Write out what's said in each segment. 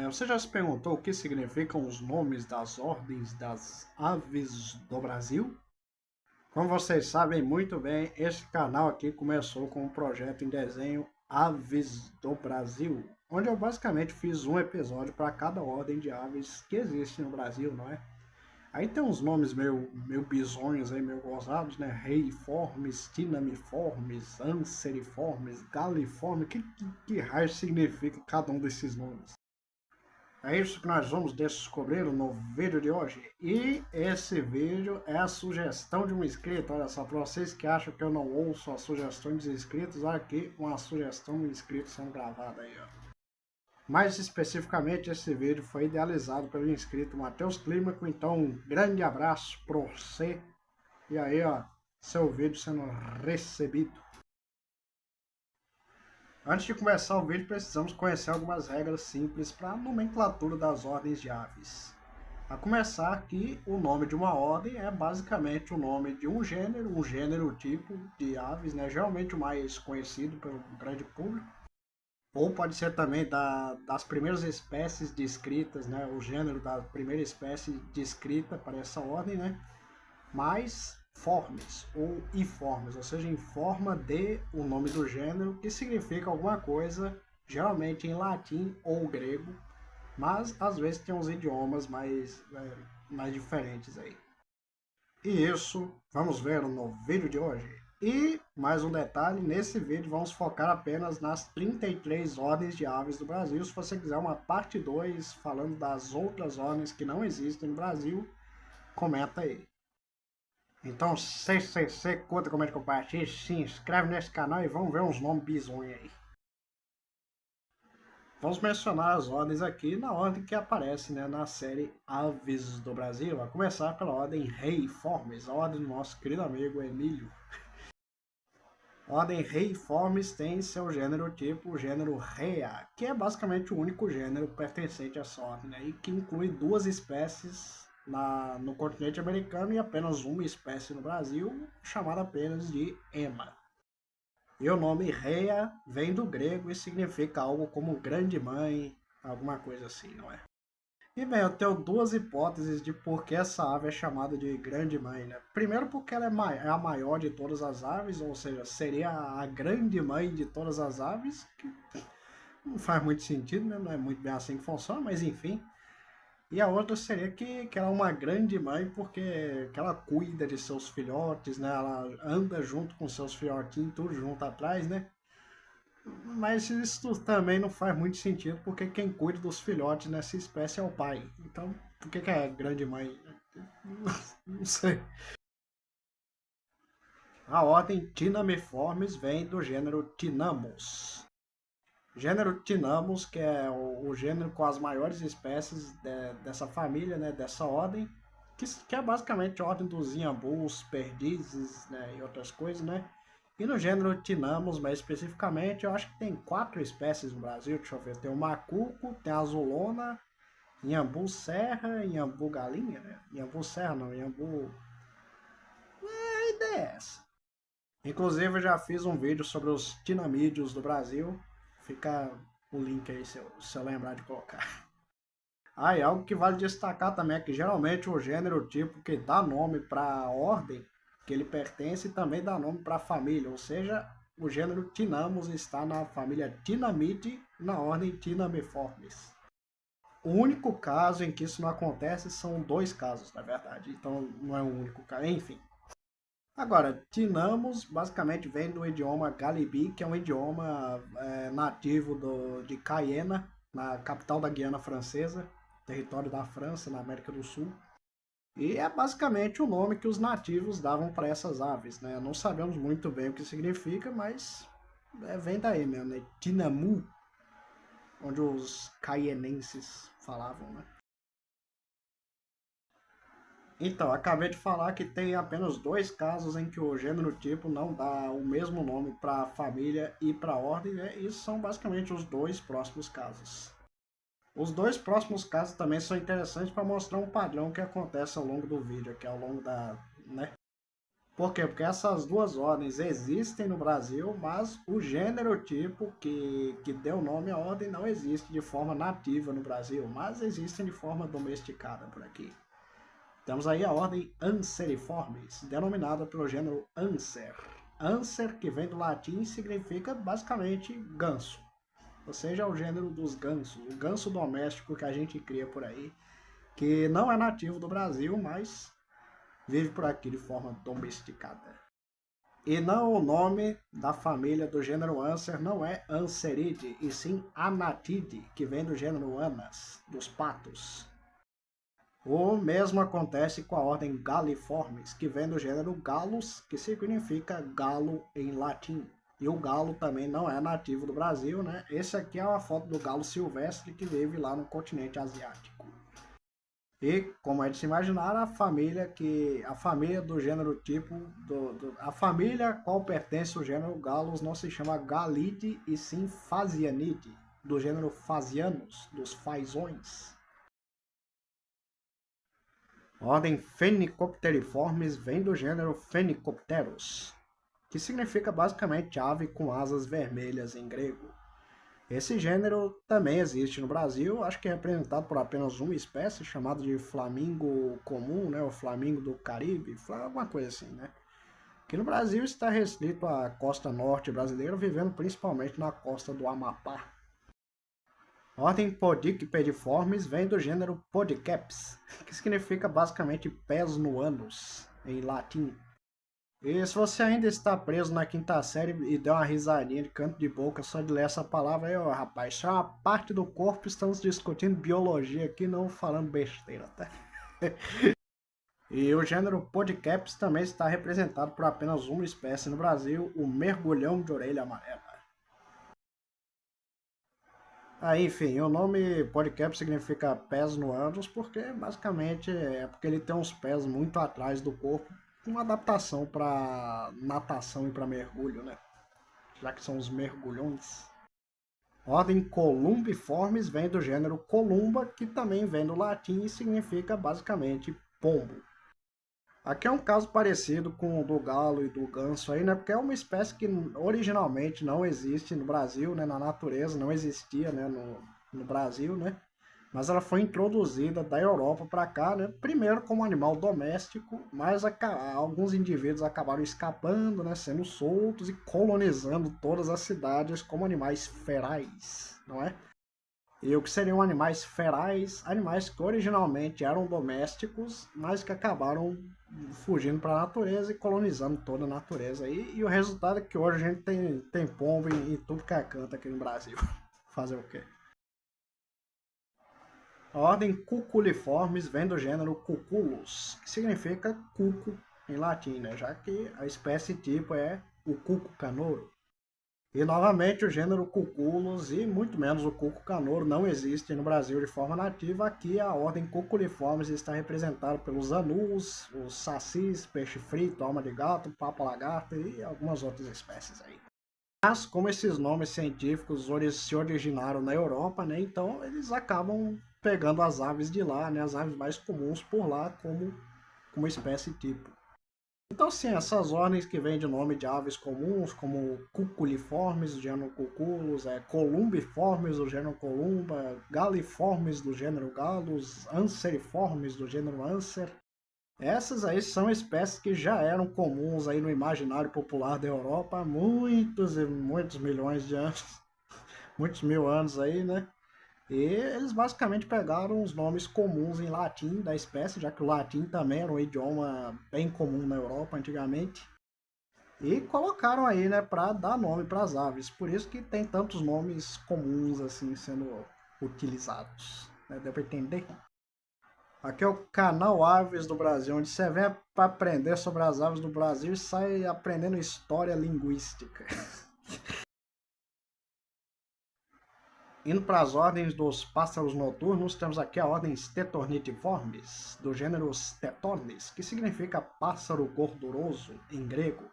Você já se perguntou o que significam os nomes das ordens das aves do Brasil? Como vocês sabem muito bem, esse canal aqui começou com um projeto em desenho Aves do Brasil, onde eu basicamente fiz um episódio para cada ordem de aves que existe no Brasil, não é? Aí tem uns nomes meio bizonhos aí, meio gozados, né? Reiformes, tinamiformes, anseriformes, galiformes. Que raio significa cada um desses nomes? É isso que nós vamos descobrir no vídeo de hoje. E esse vídeo é a sugestão de um inscrito. Olha só, para vocês que acham que eu não ouço as sugestões dos inscritos, olha aqui uma sugestão do inscrito sendo gravada aí, ó. Mais especificamente, esse vídeo foi idealizado pelo inscrito Matheus Clímaco. Então, um grande abraço para você. E aí, ó, seu vídeo sendo recebido. Antes de começar o vídeo, precisamos conhecer algumas regras simples para a nomenclatura das ordens de aves. A começar que o nome de uma ordem é basicamente o nome de um gênero tipo de aves, né? Geralmente o mais conhecido pelo grande público. Ou pode ser também das primeiras espécies descritas, né? O gênero da primeira espécie descrita para essa ordem, né? Mais formes ou informes, ou seja, em forma de o nome do gênero, que significa alguma coisa, geralmente em latim ou grego, mas às vezes tem uns idiomas mais diferentes aí. E isso vamos ver no vídeo de hoje. E mais um detalhe, nesse vídeo vamos focar apenas nas 33 ordens de aves do Brasil. Se você quiser uma parte 2 falando das outras ordens que não existem no Brasil, comenta aí. Então, curta, comenta, compartilha, se inscreve nesse canal e vamos ver uns nomes bizonhos aí. Vamos mencionar as ordens aqui na ordem que aparece, né, na série Aves do Brasil. A começar pela ordem Reiformes, a ordem do nosso querido amigo Emílio. A ordem Reiformes tem seu gênero tipo o gênero Rea, que é basicamente o único gênero pertencente a essa ordem, né, e que inclui duas espécies no continente americano e apenas uma espécie no Brasil, chamada apenas de Ema. E o nome Rhea vem do grego e significa algo como grande mãe, alguma coisa assim, não é? E bem, eu tenho duas hipóteses de por que essa ave é chamada de grande mãe, né? Primeiro porque ela é a maior de todas as aves, ou seja, seria a grande mãe de todas as aves, que não faz muito sentido, né? Não é muito bem assim que funciona, mas enfim. E a outra seria que ela é uma grande mãe porque que ela cuida de seus filhotes, né? Ela anda junto com seus filhotinhos, tudo junto atrás, né? Mas isso também não faz muito sentido porque quem cuida dos filhotes nessa espécie é o pai. Então, por que é grande mãe? Não sei. A ordem Tinamiformes vem do gênero Tinamous. Gênero Tinamous, que é o gênero com as maiores espécies dessa família, né, dessa ordem, que é basicamente a ordem dos inhambus, perdizes, né, e outras coisas, né? E no gênero Tinamous, mais especificamente, eu acho que tem 4 espécies no Brasil, deixa eu ver, tem o macuco, tem a azulona, inhambu serra, inhambu galinha, né? Inhambu serra não, inhambu... A ideia é essa. Inclusive eu já fiz um vídeo sobre os tinamídeos do Brasil, fica o link aí se eu lembrar de colocar. Ah, e algo que vale destacar também é que geralmente o gênero tipo que dá nome para a ordem que ele pertence também dá nome para a família, ou seja, o gênero Tinamous está na família Tinamide, na ordem Tinamiformes. O único caso em que isso não acontece são dois casos, na verdade, então não é o único caso, enfim. Agora, Tinamos basicamente vem do idioma Galibi, que é um idioma nativo de Cayena, na capital da Guiana Francesa, território da França, na América do Sul. E é basicamente o nome que os nativos davam para essas aves, né? Não sabemos muito bem o que significa, mas vem daí mesmo, né? Tinamu, onde os caienenses falavam, né? Então, acabei de falar que tem apenas dois casos em que o gênero tipo não dá o mesmo nome para a família e para a ordem, né? E são basicamente os dois próximos casos. Os dois próximos casos também são interessantes para mostrar um padrão que acontece ao longo do vídeo, que é ao longo da, né? Por quê? Porque essas duas ordens existem no Brasil, mas o gênero tipo que deu nome à ordem não existe de forma nativa no Brasil, mas existem de forma domesticada por aqui. Temos aí a ordem Anseriformes, denominada pelo gênero Anser. Anser, que vem do latim, significa basicamente ganso, ou seja, o gênero dos gansos, o ganso doméstico que a gente cria por aí, que não é nativo do Brasil, mas vive por aqui de forma domesticada. E não o nome da família do gênero Anser não é Anseridae, e sim Anatidae, que vem do gênero Anas, dos patos. O mesmo acontece com a ordem Galliformes, que vem do gênero Gallus, que significa galo em latim. E o galo também não é nativo do Brasil, né? Esse aqui é uma foto do galo silvestre que vive lá no continente asiático. E, como é de se imaginar, a família do gênero tipo, a família a qual pertence o gênero Gallus não se chama Galide e sim Phasianidae, do gênero Phasianus, dos fazões. A ordem Phenicopteriformes vem do gênero Phenicopteros, que significa basicamente ave com asas vermelhas em grego. Esse gênero também existe no Brasil, acho que é representado por apenas uma espécie, chamada de flamingo comum, né, o flamingo do Caribe, alguma coisa assim, né? Que no Brasil está restrito à costa norte brasileira, vivendo principalmente na costa do Amapá. A ordem Podicipediformes vem do gênero Podiceps, que significa basicamente pés no ânus, em latim. E se você ainda está preso na quinta série e deu uma risadinha de canto de boca só de ler essa palavra aí, ó, rapaz, isso é uma parte do corpo, estamos discutindo biologia aqui, não falando besteira, tá? E o gênero Podiceps também está representado por apenas uma espécie no Brasil, o mergulhão de orelha amarela. Aí, enfim, o nome Podiceps significa pés no ânus porque basicamente é porque ele tem uns pés muito atrás do corpo, uma adaptação para natação e para mergulho, né? Já que são os mergulhões. Ordem Columbiformes vem do gênero Columba, que também vem do latim e significa basicamente pombo. Aqui é um caso parecido com o do galo e do ganso aí, né? Porque é uma espécie que originalmente não existe no Brasil, né? Na natureza, não existia, né? No Brasil, né? Mas ela foi introduzida da Europa para cá, né? Primeiro como animal doméstico, mas alguns indivíduos acabaram escapando, né? Sendo soltos e colonizando todas as cidades como animais ferais, não é? E o que seriam animais ferais, animais que originalmente eram domésticos, mas que acabaram fugindo para a natureza e colonizando toda a natureza. E o resultado é que hoje a gente tem pombo em tudo que é canto aqui no Brasil. Fazer o quê? A ordem Cuculiformes vem do gênero Cuculus, que significa cuco em latim, né? Já que a espécie tipo é o cuco canouro. E novamente o gênero Cuculus e muito menos o cuco canouro não existem no Brasil de forma nativa. Aqui a ordem Cuculiformes está representada pelos anus, os sacis, peixe frito, alma de gato, papa lagarta e algumas outras espécies aí. Mas como esses nomes científicos se originaram na Europa, né, então eles acabam pegando as aves de lá, né, as aves mais comuns por lá como espécie tipo. Então, sim, essas ordens que vêm de nome de aves comuns, como Cuculiformes, do gênero Cuculus, Columbiformes, do gênero Columba, Galliformes, do gênero Gallus, Anseriformes, do gênero Anser. Essas aí são espécies que já eram comuns aí no imaginário popular da Europa há muitos e muitos milhões de anos, muitos mil anos aí, né? E eles basicamente pegaram os nomes comuns em latim da espécie, já que o latim também era um idioma bem comum na Europa antigamente, e colocaram aí, né, para dar nome para as aves. Por isso que tem tantos nomes comuns assim sendo utilizados. Né? Deu para entender? Aqui é o canal Aves do Brasil, onde você vem para aprender sobre as aves do Brasil e sai aprendendo história linguística. Indo para as ordens dos pássaros noturnos, temos aqui a ordem Stetornithiformes, do gênero Stetornis, que significa pássaro gorduroso em grego.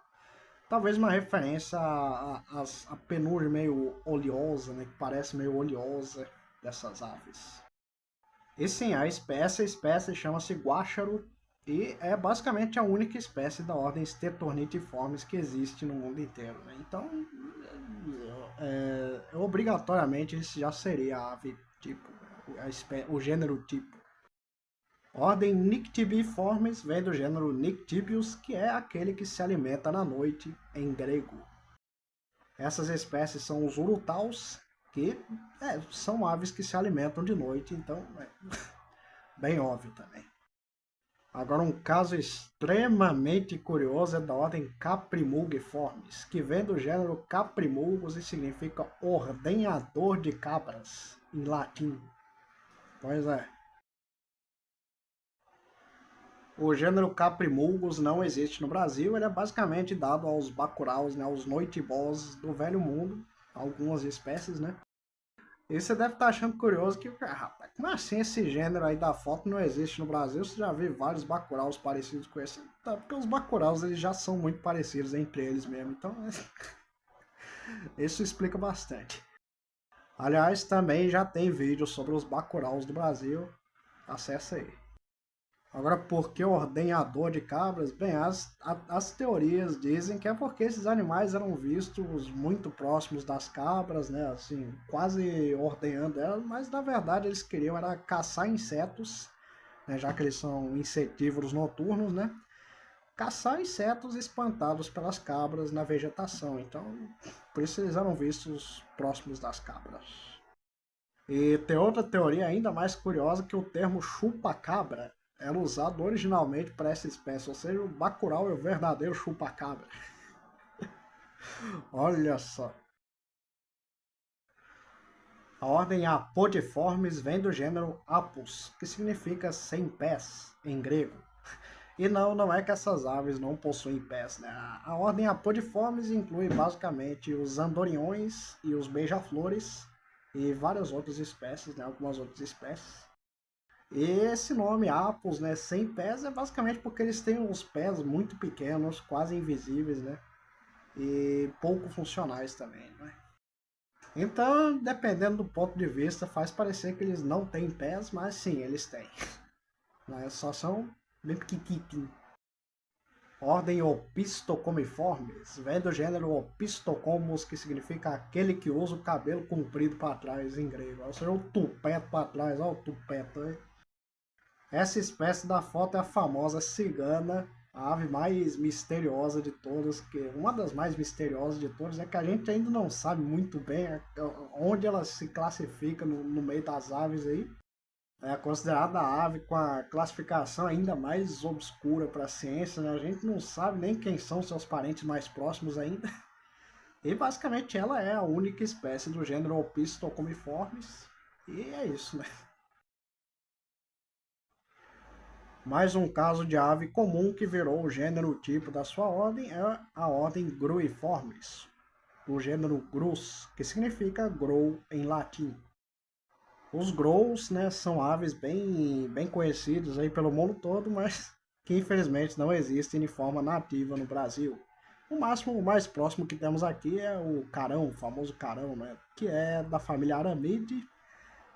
Talvez uma referência à penugem meio oleosa, né, que parece meio oleosa dessas aves. E sim, a espécie chama-se guáxaro E é basicamente a única espécie da ordem Stetornithiformes que existe no mundo inteiro, né? Então, obrigatoriamente esse já seria a ave tipo, o gênero tipo. Ordem Nyctibiformes vem do gênero Nyctibius, que é aquele que se alimenta na noite em grego. Essas espécies são os urutaus, que são aves que se alimentam de noite, então é bem óbvio também. Agora, um caso extremamente curioso é da ordem Caprimulgiformes, que vem do gênero Caprimulgus e significa ordenhador de cabras, em latim. Pois é. O gênero Caprimulgus não existe no Brasil, ele é basicamente dado aos bacuraus, né, aos noitibós do Velho Mundo, algumas espécies, né? E você deve estar achando curioso que, rapaz, como assim esse gênero aí da foto não existe no Brasil? Você já viu vários bacuraus parecidos com esse? Tá, porque os bacuraus eles já são muito parecidos entre eles mesmo, então isso explica bastante. Aliás, também já tem vídeo sobre os bacuraus do Brasil, acessa aí. Agora, por que ordenhador de cabras? Bem, as teorias dizem que é porque esses animais eram vistos muito próximos das cabras, né? Assim, quase ordenhando elas, mas na verdade eles queriam era caçar insetos, né? Já que eles são insetívoros noturnos, né? Caçar insetos espantados pelas cabras na vegetação. Então, por isso eles eram vistos próximos das cabras. E tem outra teoria ainda mais curiosa que o termo chupa-cabra era usado originalmente para essa espécie, ou seja, o bacurau é o verdadeiro chupa-cabra. Olha só. A ordem Apodiformes vem do gênero Apus, que significa sem pés em grego. E não é que essas aves não possuem pés, né? A ordem Apodiformes inclui basicamente os andorinhões e os beija-flores e várias outras espécies, né? Algumas outras espécies. E esse nome Apus, né, sem pés, é basicamente porque eles têm os pés muito pequenos, quase invisíveis, né? E pouco funcionais também, né? Então, dependendo do ponto de vista, faz parecer que eles não têm pés, mas sim, eles têm. Mas só são bem pequititinhos. Ordem Opistocomiformes, vem do gênero Opistocomus, que significa aquele que usa o cabelo comprido para trás em grego. Ou seja, o tupeto para trás, olha o tupeto, né? Essa espécie da foto é a famosa cigana, a ave mais misteriosa de todas, que uma das mais misteriosas de todas é que a gente ainda não sabe muito bem onde ela se classifica no meio das aves aí. É considerada a ave com a classificação ainda mais obscura para a ciência, né? A gente não sabe nem quem são seus parentes mais próximos ainda. E basicamente ela é a única espécie do gênero Opistocomiformes. E é isso, né? Mais um caso de ave comum que virou o gênero tipo da sua ordem é a ordem Gruiformes, do gênero Grus, que significa grow em latim. Os grows, né, são aves bem conhecidas aí pelo mundo todo, mas que infelizmente não existem de forma nativa no Brasil. O máximo, o mais próximo que temos aqui é o carão, o famoso carão, né, que é da família Aramidae,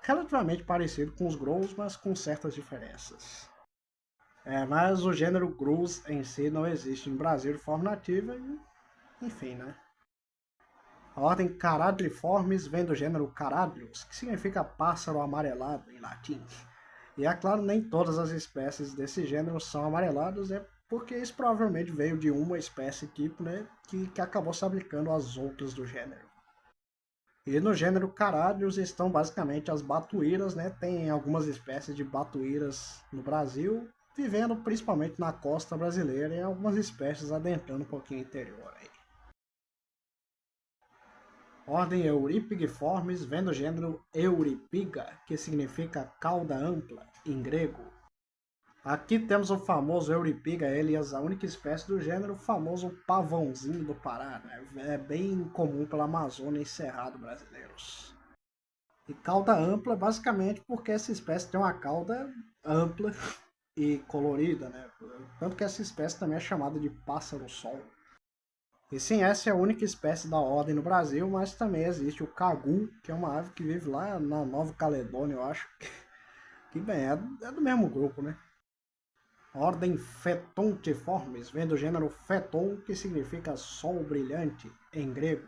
relativamente parecido com os grows, mas com certas diferenças. Mas o gênero Grus em si não existe no Brasil de forma nativa, enfim, né? A ordem Caradriformes vem do gênero Caradrius, que significa pássaro amarelado em latim. E é claro, nem todas as espécies desse gênero são amareladas, porque isso provavelmente veio de uma espécie tipo, né, que acabou se aplicando às outras do gênero. E no gênero Caradrius estão basicamente as batuíras, né? Tem algumas espécies de batuíras no Brasil, vivendo principalmente na costa brasileira e algumas espécies adentrando um pouquinho o interior aí. Ordem Euripigiformes vem do gênero Euripiga, que significa cauda ampla em grego. Aqui temos o famoso Euripiga, ele é a única espécie do gênero, o famoso pavãozinho do Pará, né? É bem comum pela Amazônia e Cerrado brasileiros. E cauda ampla, basicamente porque essa espécie tem uma cauda ampla e colorida, né? Tanto que essa espécie também é chamada de pássaro-sol. E sim, essa é a única espécie da ordem no Brasil, mas também existe o cagu, que é uma ave que vive lá na Nova Caledônia, eu acho. Que bem, é do mesmo grupo, né? Ordem Fetontiformes, vem do gênero Feton, que significa sol brilhante em grego.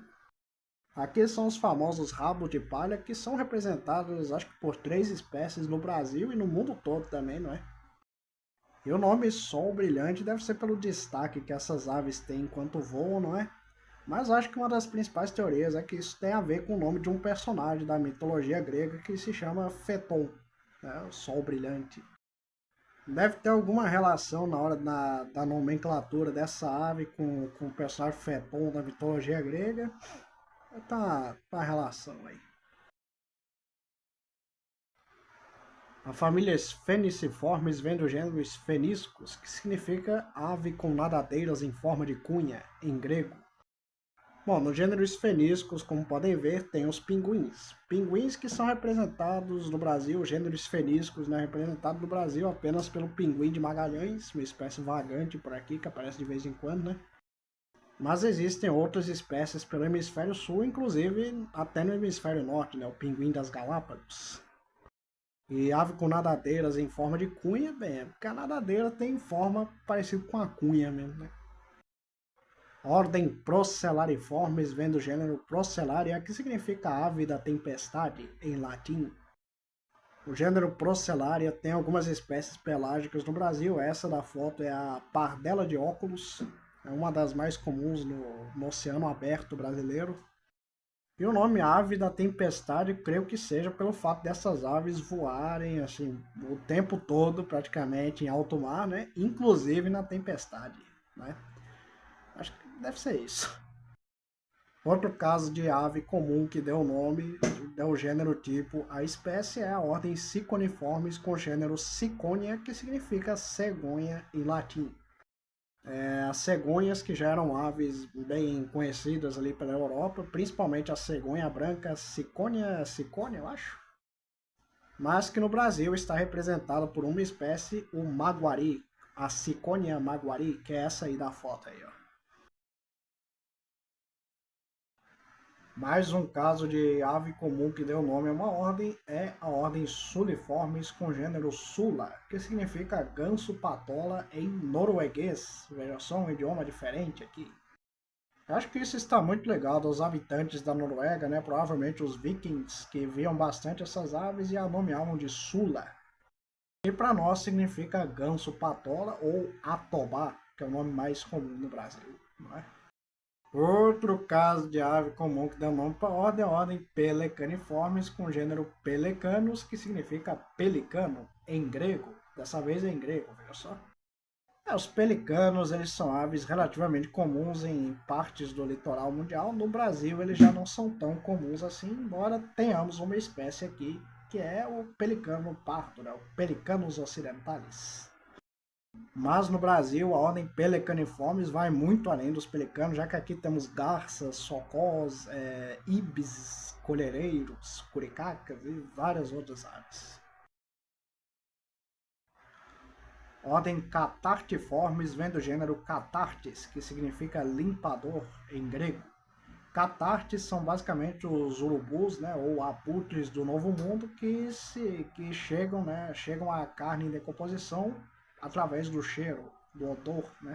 Aqui são os famosos rabos de palha, que são representados, acho que por 3 espécies no Brasil e no mundo todo também, não é? E o nome sol brilhante deve ser pelo destaque que essas aves têm enquanto voam, não é? Mas acho que uma das principais teorias é que isso tem a ver com o nome de um personagem da mitologia grega que se chama Feton, né? O sol brilhante. Deve ter alguma relação na hora da nomenclatura dessa ave com o personagem Feton da mitologia grega. Tá a relação aí. A família Spheniciformes vem do gênero Spheniscus, que significa ave com nadadeiras em forma de cunha, em grego. Bom, no gênero Spheniscus, como podem ver, tem os pinguins. Pinguins que são representados no Brasil, o gênero Spheniscus, né, representado no Brasil apenas pelo pinguim de Magalhães, uma espécie vagante por aqui, que aparece de vez em quando, né? Mas existem outras espécies pelo hemisfério sul, inclusive até no hemisfério norte, né, o pinguim das Galápagos. E ave com nadadeiras em forma de cunha, bem, é porque a nadadeira tem forma parecida com a cunha mesmo, né? Ordem Procellariformes vem do gênero Procellaria, que significa ave da tempestade em latim. O gênero Procellaria tem algumas espécies pelágicas no Brasil. Essa da foto é a pardela de óculos, é uma das mais comuns no oceano aberto brasileiro. E o nome ave da tempestade, creio que seja pelo fato dessas aves voarem assim o tempo todo, praticamente em alto mar, né? Inclusive na tempestade, né? Acho que deve ser isso. Outro caso de ave comum que deu nome, deu o gênero tipo, a espécie é a ordem Ciconiformes com o gênero Ciconia, que significa cegonha em latim. As cegonhas que já eram aves bem conhecidas ali pela Europa, principalmente a cegonha branca Ciconia, eu acho. Mas que no Brasil está representada por uma espécie, o maguari, a Ciconia maguari, que é essa aí da foto aí, ó. Mais um caso de ave comum que deu nome a uma ordem é a ordem Suliformes com gênero Sula, que significa ganso-patola em norueguês. Veja só, um idioma diferente aqui. Eu acho que isso está muito legal dos habitantes da Noruega, né? Provavelmente os vikings que viam bastante essas aves e a nomeavam de Sula. E para nós significa ganso-patola ou atobá, que é o nome mais comum no Brasil, não é? Outro caso de ave comum que dá nome para a ordem é a ordem Pelecaniformes, com o gênero Pelecanus, que significa pelicano, em grego. Dessa vez é em grego, veja só. Os pelicanos, eles são aves relativamente comuns em partes do litoral mundial. No Brasil, eles já não são tão comuns assim, embora tenhamos uma espécie aqui, que é o pelicano pardo, né? O Pelicanus occidentalis. Mas no Brasil, a ordem Pelecaniformes vai muito além dos pelicanos, já que aqui temos garças, socós, ibis, colhereiros, curicacas e várias outras aves. Ordem Catartiformes vem do gênero Catartes, que significa limpador em grego. Catartes são basicamente os urubus, né, ou abutres do Novo Mundo que chegam à carne em decomposição através do cheiro, do odor, né?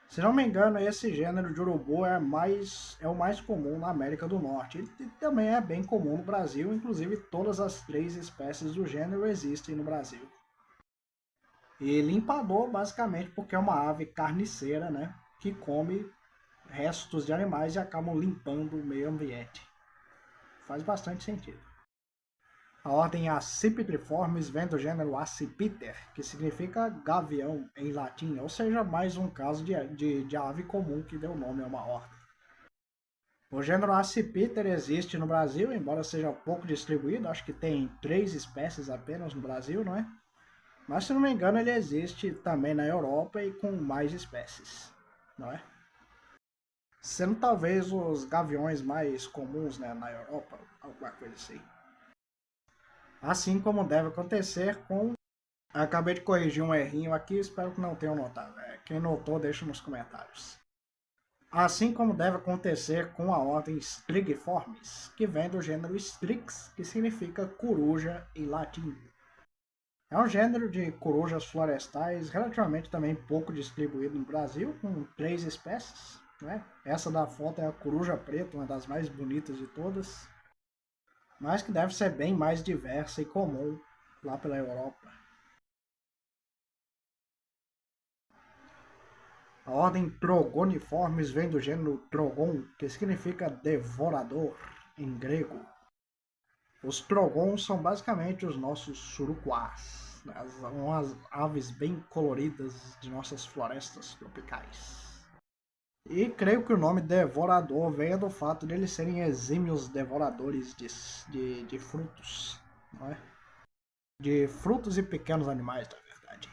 Se não me engano, esse gênero de urubu é o mais comum na América do Norte. E também é bem comum no Brasil, inclusive todas as 3 espécies do gênero existem no Brasil. E limpador, basicamente, porque é uma ave carniceira, né? Que come restos de animais e acabam limpando o meio ambiente. Faz bastante sentido. A ordem Accipitriformes vem do gênero Accipiter, que significa gavião em latim, ou seja, mais um caso de ave comum que deu nome a uma ordem. O gênero Accipiter existe no Brasil, embora seja pouco distribuído, acho que tem 3 espécies apenas no Brasil, não é? Mas se não me engano ele existe também na Europa e com mais espécies, não é? Sendo talvez os gaviões mais comuns, né, na Europa, alguma coisa assim. Assim como deve acontecer com... Acabei de corrigir um errinho aqui, espero que não tenham notado. Quem notou, deixa nos comentários. Assim como deve acontecer com a ordem Strigiformes, que vem do gênero Strix, que significa coruja em latim. É um gênero de corujas florestais relativamente também pouco distribuído no Brasil, com 3 espécies. Né? Essa da foto é a coruja preta, uma das mais bonitas de todas, mas que deve ser bem mais diversa e comum lá pela Europa. A ordem Trogoniformes vem do gênero Trogon, que significa devorador em grego. Os trogons são basicamente os nossos surucuás, umas aves bem coloridas de nossas florestas tropicais. E creio que o nome devorador venha do fato de eles serem exímios devoradores de frutos, não é? De frutos e pequenos animais, na verdade.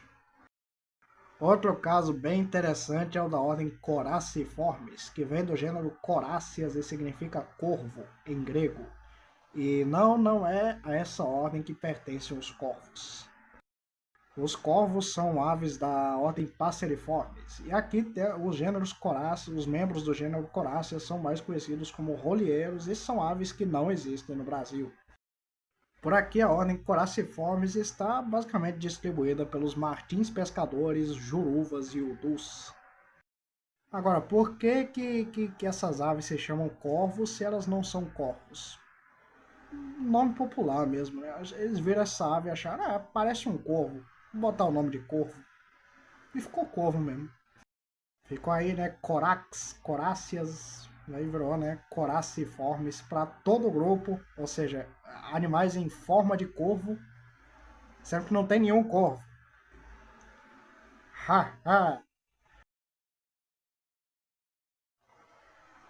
Outro caso bem interessante é o da ordem Coraciformes, que vem do gênero Coráceas e significa corvo em grego. E não é a essa ordem que pertencem os corvos. Os corvos são aves da ordem Passeriformes. E aqui os gêneros coráceos, os membros do gênero Coráceas são mais conhecidos como rolieros e são aves que não existem no Brasil. Por aqui a ordem Coraciformes está basicamente distribuída pelos martins pescadores, juruvas e udus. Agora, por que essas aves se chamam corvos se elas não são corvos? Nome popular mesmo, né? Eles viram essa ave e acharam, parece um corvo. Vou botar o nome de corvo. E ficou corvo mesmo. Ficou aí, né? Coráceas, aí virou, né? Coraciformes para todo o grupo, ou seja, animais em forma de corvo, sendo que não tem nenhum corvo. Ha, ha.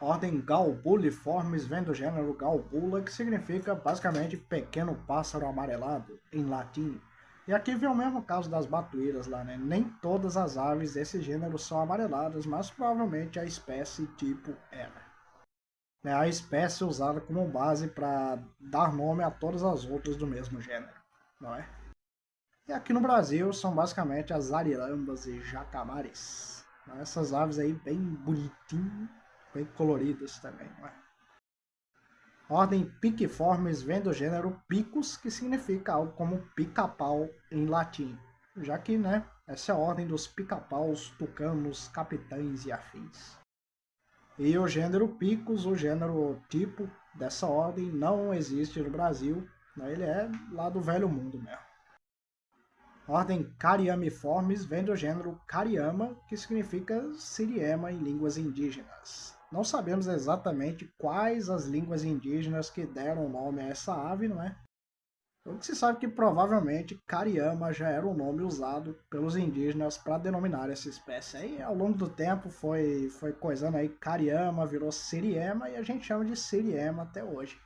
Ordem Galbuliformes vem do gênero Galbula, que significa basicamente pequeno pássaro amarelado, em latim. E aqui vem o mesmo caso das batuíras lá, né? Nem todas as aves desse gênero são amareladas, mas provavelmente a espécie tipo era. É a espécie usada como base para dar nome a todas as outras do mesmo gênero, não é? E aqui no Brasil são basicamente as arirambas e jacamares. Essas aves aí bem bonitinhas, bem coloridas também, não é? A ordem Piquiformes vem do gênero Picus, que significa algo como pica-pau em latim. Já que, né, essa é a ordem dos pica-paus, tucanos, capitães e afins. E o gênero Picus, o gênero tipo dessa ordem, não existe no Brasil, né? Ele é lá do velho mundo mesmo. A ordem Cariamiformes vem do gênero Cariama, que significa siriema em línguas indígenas. Não sabemos exatamente quais as línguas indígenas que deram o nome a essa ave, não é? O que se sabe é que provavelmente Cariama já era o nome usado pelos indígenas para denominar essa espécie. Aí ao longo do tempo foi coisando aí, Cariama virou Siriema e a gente chama de Siriema até hoje.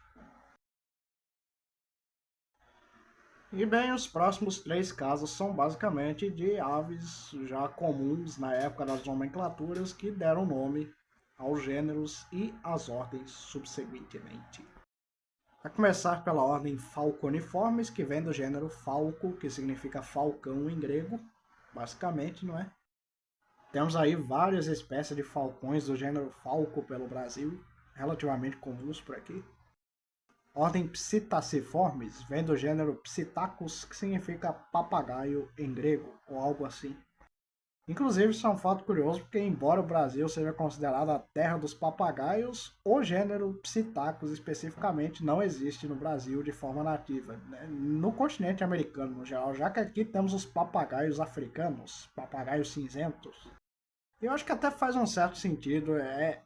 E bem, os próximos 3 casos são basicamente de aves já comuns na época das nomenclaturas que deram nome aos gêneros e às ordens subsequentemente. A começar pela ordem Falconiformes, que vem do gênero falco, que significa falcão em grego, basicamente, não é? Temos aí várias espécies de falcões do gênero falco pelo Brasil, relativamente comuns por aqui. Ordem Psittaciformes vem do gênero Psittacus, que significa papagaio em grego, ou algo assim. Inclusive, isso é um fato curioso, porque embora o Brasil seja considerado a terra dos papagaios, o gênero Psittacus especificamente não existe no Brasil de forma nativa, né? No continente americano no geral, já que aqui temos os papagaios africanos, papagaios cinzentos. Eu acho que até faz um certo sentido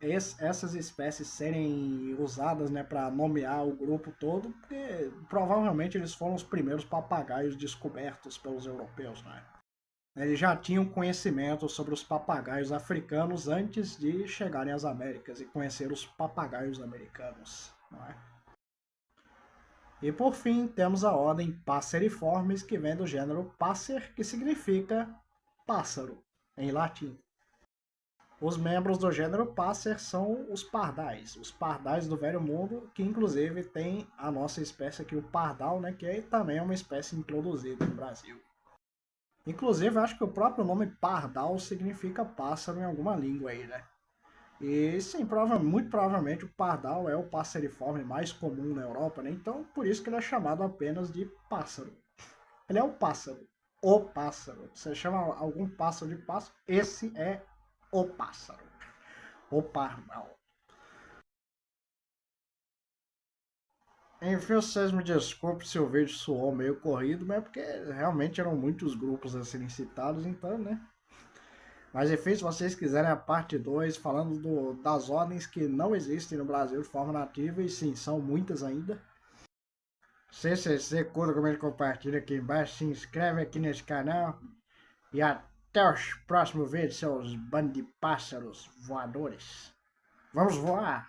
essas espécies serem usadas, né, para nomear o grupo todo, porque provavelmente eles foram os primeiros papagaios descobertos pelos europeus, né? Eles já tinham conhecimento sobre os papagaios africanos antes de chegarem às Américas e conhecer os papagaios americanos, não é? E por fim, temos a ordem Passeriformes, que vem do gênero Passer, que significa pássaro, em latim. Os membros do gênero Passer são os pardais do Velho Mundo, que inclusive tem a nossa espécie aqui, o pardal, né, que também é uma espécie introduzida no Brasil. Inclusive, acho que o próprio nome pardal significa pássaro em alguma língua aí, né? E sim, muito provavelmente o pardal é o passeriforme mais comum na Europa, né? Então, por isso que ele é chamado apenas de pássaro. Ele é o pássaro. O pássaro. Você chama algum pássaro de pássaro, esse é o pássaro. O pardal. Enfim, vocês me desculpem se o vídeo soou meio corrido, mas é porque realmente eram muitos grupos a serem citados, então, né? Mas enfim, se vocês quiserem a parte 2 falando das ordens que não existem no Brasil de forma nativa, e sim, são muitas ainda. CCC, curta, comenta, compartilha aqui embaixo, se inscreve aqui nesse canal. E até os próximos vídeos, seus bandos de pássaros voadores. Vamos voar!